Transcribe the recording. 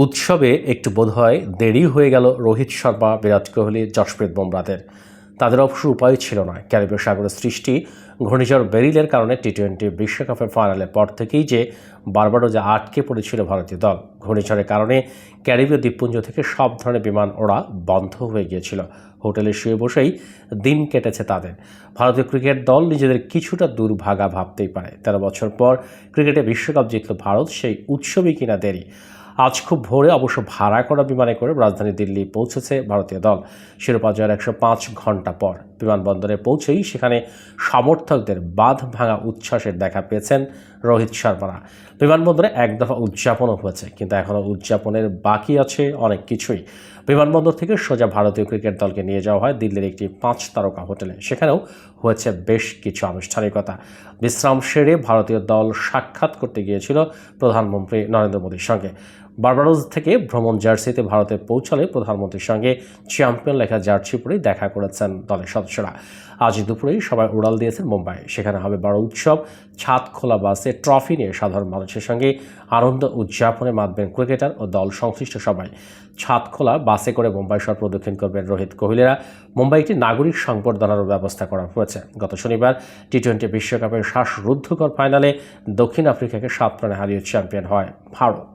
উৎসবে একটু বোধহয় দেরি হয়ে গেল রোহিত শর্মা, বিরাট কোহলি, জশপ্রীত বুমরাদের। তাদের অবশ্য উপায় ছিল না। ক্যারিবীয় সাগরে সৃষ্টি ঘূর্ণিঝড় বেরিলের কারণে টি-20 বিশ্বকাপের ফাইনালের পর থেকেই যে বারবাডোজে আটকে পড়েছিল ভারতীয় দল। ঘূর্ণিঝড়ের কারণে ক্যারিবীয় দ্বীপপুঞ্জ থেকে সব ধরনের বিমান ওড়া বন্ধ হয়ে গিয়েছিল। হোটেলে শুয়ে বসেই দিন কেটেছে তাদের। ভারতীয় ক্রিকেট দল নিজেদের কিছুটা দুর্ভাগা ভাবতেই পারে। 13 বছর পর ক্রিকেটে বিশ্বকাপ জিতল ভারত, সেই উৎসবই কিনা দেরি। আজ খুব ভোরে অবশ্য ভাড়া করা বিমানে করে রাজধানী দিল্লি পৌঁছেছে ভারতীয় দল। শিরোপা জয়ের 105 ঘন্টা পর বিমানবন্দরে পৌঁছেই সেখানে সমর্থকদের বাঁধ ভাঙা উচ্ছ্বাসের দেখা পেয়েছেন রোহিত শর্মারা। বিমানবন্দরে এক দফা উদযাপনও হয়েছে, কিন্তু এখনও উদযাপনের বাকি আছে অনেক কিছুই। বিমানবন্দর থেকে সোজা ভারতীয় ক্রিকেট দলকে নিয়ে যাওয়া হয় দিল্লির একটি 5 তারকা হোটেলে। সেখানেও হয়েছে বেশ কিছু আনুষ্ঠানিকতা। বিশ্রাম সেরে ভারতীয় দল সাক্ষাৎ করতে গিয়েছিল প্রধানমন্ত্রী নরেন্দ্র মোদীর সঙ্গে। বারবাডোজ থেকে ভ্রমণ জার্সিতে ভারতে পৌঁছালে প্রধানমন্ত্রীর সঙ্গে চ্যাম্পিয়ন লেখা জার্সি পরেই দেখা করেছেন দলের সদস্যরা। আজ দুপুরেই সবাই উড়াল দিয়েছেন মুম্বাই। সেখানে হবে বড় উৎসব। ছাদ খোলা বাসে ট্রফি নিয়ে সাধারণ মানুষের সঙ্গে আনন্দ উদযাপনে মাতবেন ক্রিকেটার ও দল সংশ্লিষ্ট সবাই। ছাদ খোলা বাসে করে মুম্বাই শহর প্রদক্ষিণ করবেন রোহিত কোহলিরা। মুম্বাই একটি নাগরিক সংবর্ধনারও ব্যবস্থা করা হয়েছে। গত শনিবার টি-20 বিশ্বকাপের শ্বাসরুদ্ধকর ফাইনালে দক্ষিণ আফ্রিকাকে 7 রানে হারিয়ে চ্যাম্পিয়ন হয় ভারত।